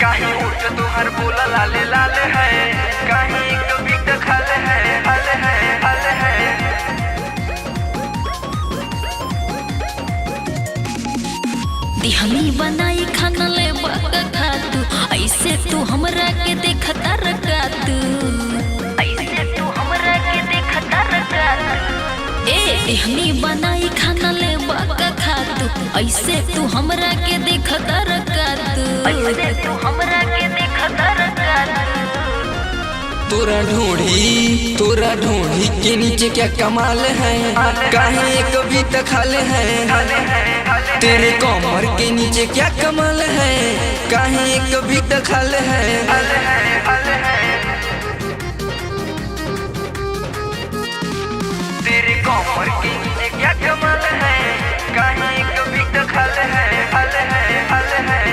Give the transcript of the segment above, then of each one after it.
कहीं उठ तुहर बोला लाले लाले है, कहीं कभी खाले है हले है हले है। दिहनी बनाई खाना ले बाका खा तू, ऐसे तू हमरा के देखता रखा तू, ऐसे तू हमरा के देखता रखा तू। ए दिहनी बनाई खाना ले बाका खा तू, ऐसे तू हमरा के देखता रखा तू, ऐसे तू हमरा के देखता रखा तू। तोरा ढूंढी के नीचे क्या कमाल है, कहीं कभी तखाले है। तेरे कमर के नीचे क्या कमाल है, कहीं कभी तखाले है। तेरे कमर के नीचे क्या कमाल है, कहीं कभी तखाले है हले है हले है।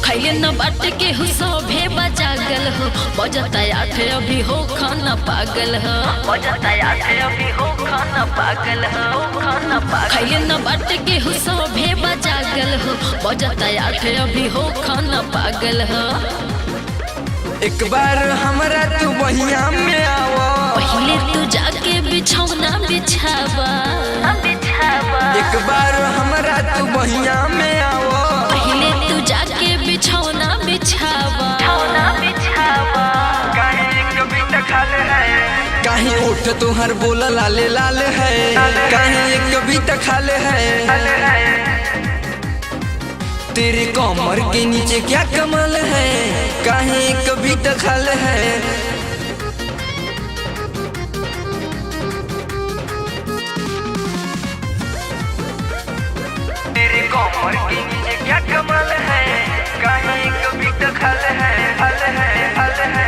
खैले न बाट के हो सभे बजागल हो, बजता आठ अभी हो खाना पागल हो, बजता आठ अभी हो खाना पागल हो, खाना पागल। खैले न बाट के हो सभे बजागल हो, बजता आठ अभी हो खाना पागल हो। एक बार हमरा तू बहिया में आवा, पहले तू जाके बिछौना बिछावा, एक बार हमरा तू बहिया में आवा, पहले तू जाके बिछौना बिछावा, कहीं कभी तखाले है, कहीं उठ तुहर बोला लाले लाल है, कहीं कभी तखाले है। तेरे कमर के नीचे क्या कमाल है, कहीं कभी तखाले है। तेरे कमर के नीचे क्या कमाल है, कहीं कभी तखाले है हले है हले है।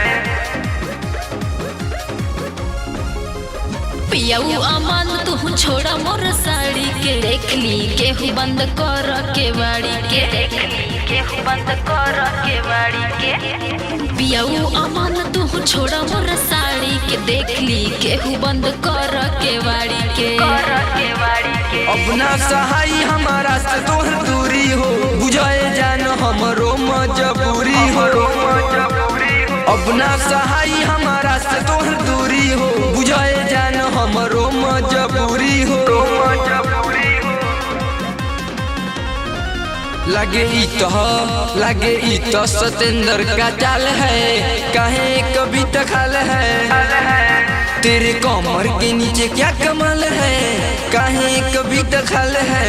पियाऊ अमान तू छोड़ा मोर साड़ी के, देख ली केहू बंद कर के बाड़ी के, देख ली केहू बंद कर के बाड़ी के। पियाऊ अमान तू छोड़ा मोर साड़ी के, देख ली केहू बंद कर के बाड़ी के, अपना सहाय हमारा से तोहर दूरी हो, बुझाए जान हमरो मजबूरी हो। अपना सहाय हमारा से तोहर दूरी हो, बुझाए जान हमरो मजबूरी हो। लगे ई तो सतेंद्र का चाल है, कहीं कभी तखाल है। तेरे कमर के नीचे क्या कमाल है, कहीं कभी तखाल है।